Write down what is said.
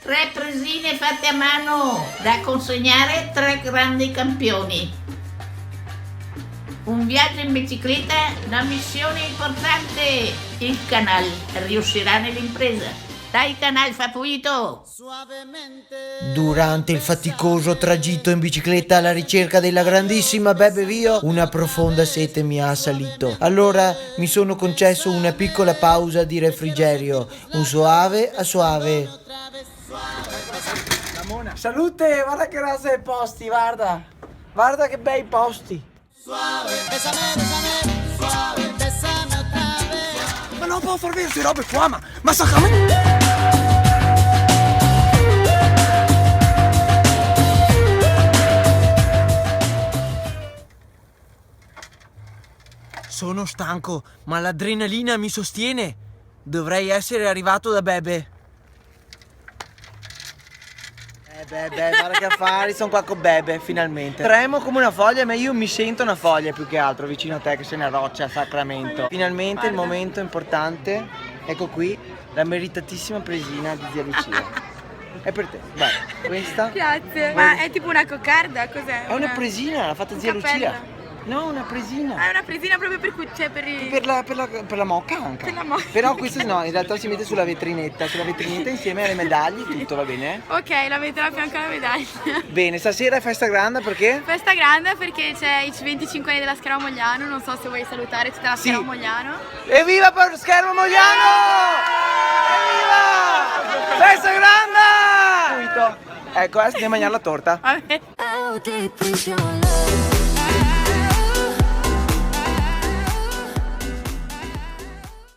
3 presine fatte a mano da consegnare 3 grandi campioni. Un viaggio in bicicletta, una missione importante. Il canal riuscirà nell'impresa. Dai canal Fafuito! Durante il faticoso tragitto in bicicletta alla ricerca della grandissima Bebe Vio, una profonda sete mi ha assalito. Allora mi sono concesso una piccola pausa di refrigerio, un soave a soave. Salute, guarda che razza di posti, guarda. Guarda che bei posti. Ma non può far vedere queste robe qua, ma sacramente. Sono stanco, ma l'adrenalina mi sostiene. Dovrei essere arrivato da Bebe. Guarda che affari, sono qua con Bebe, finalmente. Tremo come una foglia, ma io mi sento una foglia più che altro vicino a te che sei una roccia a Sacramento. Finalmente il momento importante, ecco qui, la meritatissima presina di zia Lucia. È per te, vai, questa. Grazie, ma è tipo una coccarda, cos'è? È una presina, l'ha fatta un zia cappello. Lucia. No, una presina. Ah, è una presina proprio per cui c'è per i... Per la mocca anche. Per la mocca. Però questo no, in realtà si mette sulla vetrinetta insieme alle medaglie, tutto va bene? Ok, la metterò a fianco alla medaglia. Bene, stasera è festa grande perché? Festa grande perché c'è i 25 anni della Scherma Mogliano, non so se vuoi salutare tutta la Sì. Scherma Mogliano. Evviva per Schermo Mogliano! Evviva! Festa grande! Ecco, adesso andiamo a mangiare la torta. Vabbè. How deep is your love?